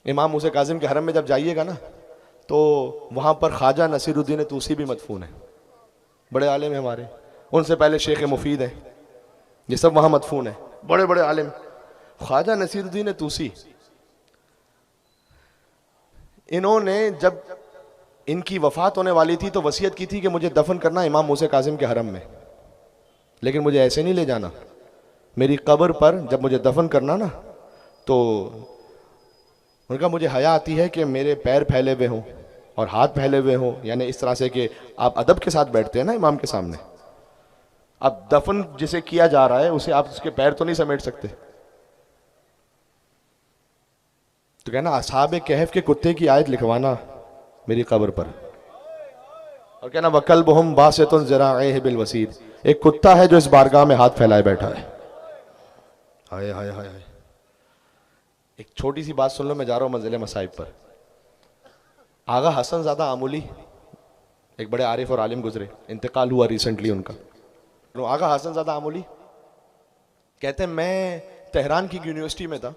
इमाम मूसा काजिम के हरम में जब जाइएगा ना तो वहाँ पर ख्वाजा नसीरुद्दीन तूसी भी मदफून है, बड़े आलिम हैं हमारे। उनसे पहले शेख मुफीद हैं, ये सब वहाँ मदफून है, बड़े बड़े आलिम। ख्वाजा नसीरुद्दीन तूसी, इन्होंने जब इनकी वफात होने वाली थी तो वसीयत की थी कि मुझे दफन करना इमाम मूसा काजिम के हरम में, लेकिन मुझे ऐसे नहीं ले जाना। मेरी कब्र पर जब मुझे दफन करना ना तो उनका मुझे हया आती है कि मेरे पैर फैले हुए हों और हाथ फैले हुए हों, यानी इस तरह से कि आप अदब के साथ बैठते हैं ना इमाम के सामने। अब दफन जिसे किया जा रहा है उसे आप उसके पैर तो नहीं समेट सकते। तो कहना असहाब कहफ के कुत्ते की आयत लिखवाना मेरी कब्र पर, और कहना वकल बहुम बासितुन ज़राइहि बिल वसीद, एक कुत्ता है जो इस बारगाह में हाथ फैलाए बैठा है। हाय हाय हाय हाय। एक छोटी सी बात सुन लो, मैं जा रहा हूं मंजिल मसाइब पर। आगा हसन ज़ादा आमूली एक बड़े आरिफ और आलिम गुजरे, इंतकाल हुआ रिसेंटली उनका। तो आगा हसन ज़ादा आमूली कहते हैं मैं तेहरान की यूनिवर्सिटी में था,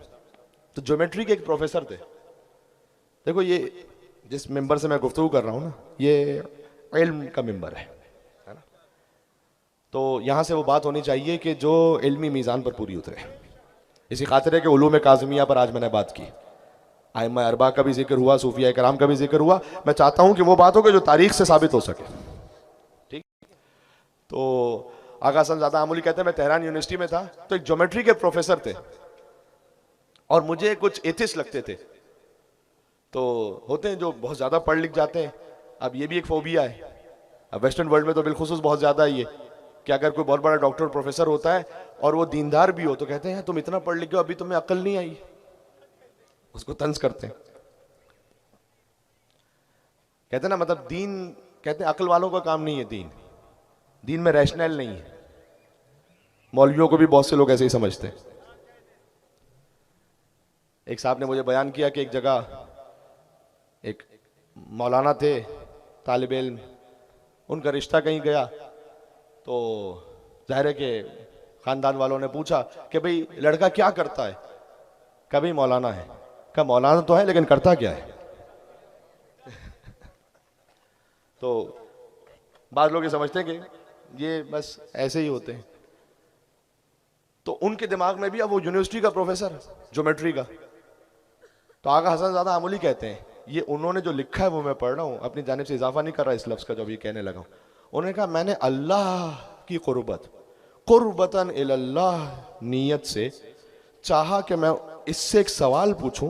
तो ज्योमेट्री के एक प्रोफेसर थे। देखो ये जिस मेंबर से मैं गुफ्तगू कर रहा हूँ ना, ये इल्म का मेंबर है ना, तो यहाँ से वो बात होनी चाहिए कि जो इल्मी मीज़ान पर पूरी उतरे। इसी खातिर है कि उलूम काज़मिया पर आज मैंने बात की, आइम्मा अरबा का भी जिक्र हुआ, सूफिया कराम का भी जिक्र हुआ। मैं चाहता हूँ कि वो बात हो कि जो तारीख से साबित हो सके। ठीक, तो आगा हसन ज़ादा आमूली कहते हैं मैं तेहरान यूनिवर्सिटी में था, तो एक ज्योमेट्री के प्रोफेसर थे और मुझे कुछ एथिस्ट लगते थे। तो होते हैं जो बहुत ज़्यादा पढ़ लिख जाते हैं, अब ये भी एक फोबिया है, अब वेस्टर्न वर्ल्ड में तो बिलखुसूस बहुत ज़्यादा है ये कि अगर कोई बहुत बड़ा डॉक्टर प्रोफेसर होता है और वो दीनदार भी हो तो कहते हैं तुम इतना पढ़ लिख गए अभी तुम्हें अकल नहीं आई, उसको तंज करते हैं। कहते हैं ना, मतलब दीन, कहते हैं अकल वालों का काम नहीं है दीन, दीन में रैशनल नहीं है। मौलवियों को भी बहुत से लोग ऐसे ही समझते हैं। एक साहब ने मुझे बयान किया कि एक जगह एक मौलाना थे, तालिब इल्म, उनका रिश्ता कहीं गया तो जाहिर है कि खानदान वालों ने पूछा कि भाई लड़का क्या करता है, कभी मौलाना है। कहा मौलाना तो है लेकिन करता क्या है। तो बाद लोग ये समझते हैं कि ये बस ऐसे ही होते हैं। तो उनके दिमाग में भी अब वो यूनिवर्सिटी का प्रोफेसर ज्योमेट्री का, तो आगा हसन ज़ादा आमूली कहते हैं, ये उन्होंने जो लिखा है वो मैं पढ़ रहा हूँ, अपनी जानिब से इजाफा नहीं कर रहा इस लफ्ज़ का जो अभी कहने लगा हूँ। उन्होंने कहा मैंने अल्लाह की कुर्बतन इल्लाह नीयत से चाहा कि मैं इससे एक सवाल पूछूं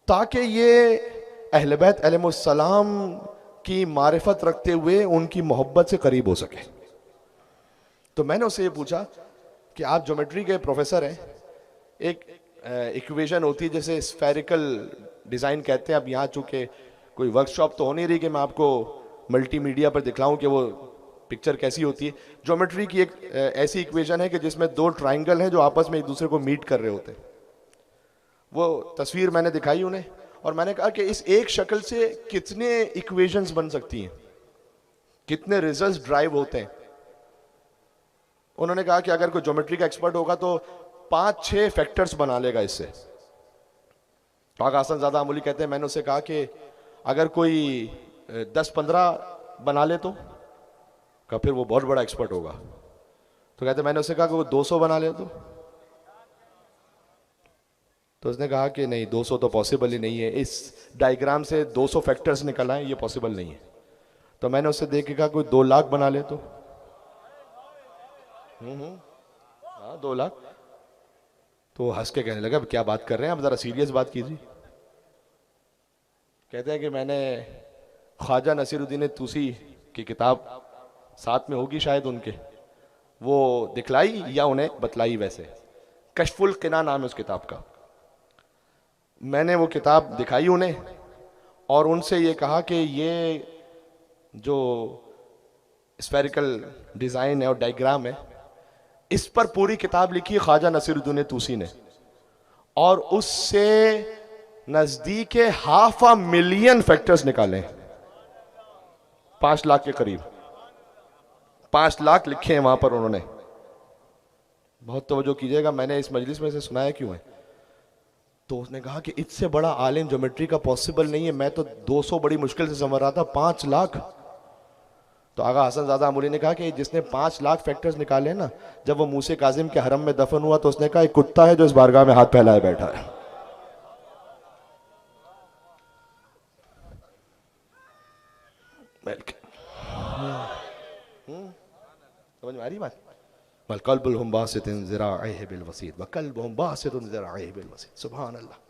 ताकि ये अहले बैत अलैहिस्सलाम की मारिफत रखते हुए उनकी मोहब्बत से करीब हो सके। तो मैंने उससे ये पूछा कि आप ज्योमेट्री के प्रोफेसर हैं, एक इक्वेशन होती है जैसे स्फेरिकल डिज़ाइन कहते हैं। अब यहाँ चूँकि कोई वर्कशॉप तो हो नहीं रही कि मैं आपको मल्टीमीडिया पर दिखलाऊं कि वो पिक्चर कैसी होती है। ज्योमेट्री की एक ऐसी इक्वेशन है कि जिसमें दो ट्राइंगल हैं जो आपस में एक दूसरे को मीट कर रहे होते हैं। वो तस्वीर मैंने दिखाई उन्हें और मैंने कहा कि इस एक शक्ल से कितने इक्वेशंस बन सकती हैं, कितने रिजल्ट्स ड्राइव होते हैं। उन्होंने कहा कि अगर कोई ज्योमेट्री का एक्सपर्ट होगा तो 5-6 फैक्टर्स बना लेगा इससे। तो आगा हसन ज़ादा आमूली कहते हैं मैंने उससे कहा कि अगर कोई 10-15 बना ले तो कहा फिर वो बहुत बड़ा एक्सपर्ट होगा। तो कहते मैंने उससे कहा कि वो 200 बना ले तो उसने कहा कि नहीं 200 तो पॉसिबल ही नहीं है, इस डायग्राम से 200 फैक्टर्स निकल आए, ये पॉसिबल नहीं है। तो मैंने उससे देख के कहा कोई 2 लाख बना ले तो हाँ 2 लाख। तो हंस के कहने लगा क्या बात कर रहे हैं आप, जरा सीरियस बात कीजिए। कहते हैं कि मैंने ख्वाजा नसीरुद्दीन तूसी की किताब साथ में होगी शायद उनके, वो दिखलाई या उन्हें बतलाई, वैसे कशफुल किना नाम है उस किताब का। मैंने वो किताब दिखाई उन्हें और उनसे ये कहा कि ये जो स्फेरिकल डिज़ाइन है और डायग्राम है इस पर पूरी किताब लिखी ख्वाजा नसीरुद्दीन तूसी ने, और उससे नजदीक 500,000 फैक्टर्स निकाले, 5 लाख के करीब, 5 लाख लिखे हैं वहां पर उन्होंने। बहुत तवज्जो कीजिएगा, मैंने इस मजलिस में से सुनाया क्यों है, तो उसने कहा कि इससे बड़ा आलिम ज्योमेट्री का पॉसिबल नहीं है, मैं तो 200 बड़ी मुश्किल से समझ रहा था, 5 लाख। तो आगा हसन ज़ादा अमूली ने कहा कि जिसने 5 लाख फैक्टर्स निकाले ना, जब वो मूसे काजिम के हरम में दफन हुआ तो उसने कहा एक कुत्ता है जो इस बारगाह में हाथ फैलाए बैठा है। समझ में आ रही बात? वल कल्बुहुम बासितुन ज़िराइहि बिल वसीत व कल्बुहुम बासितुन ज़िराइहि बिल वसीत। सुभान अल्लाह।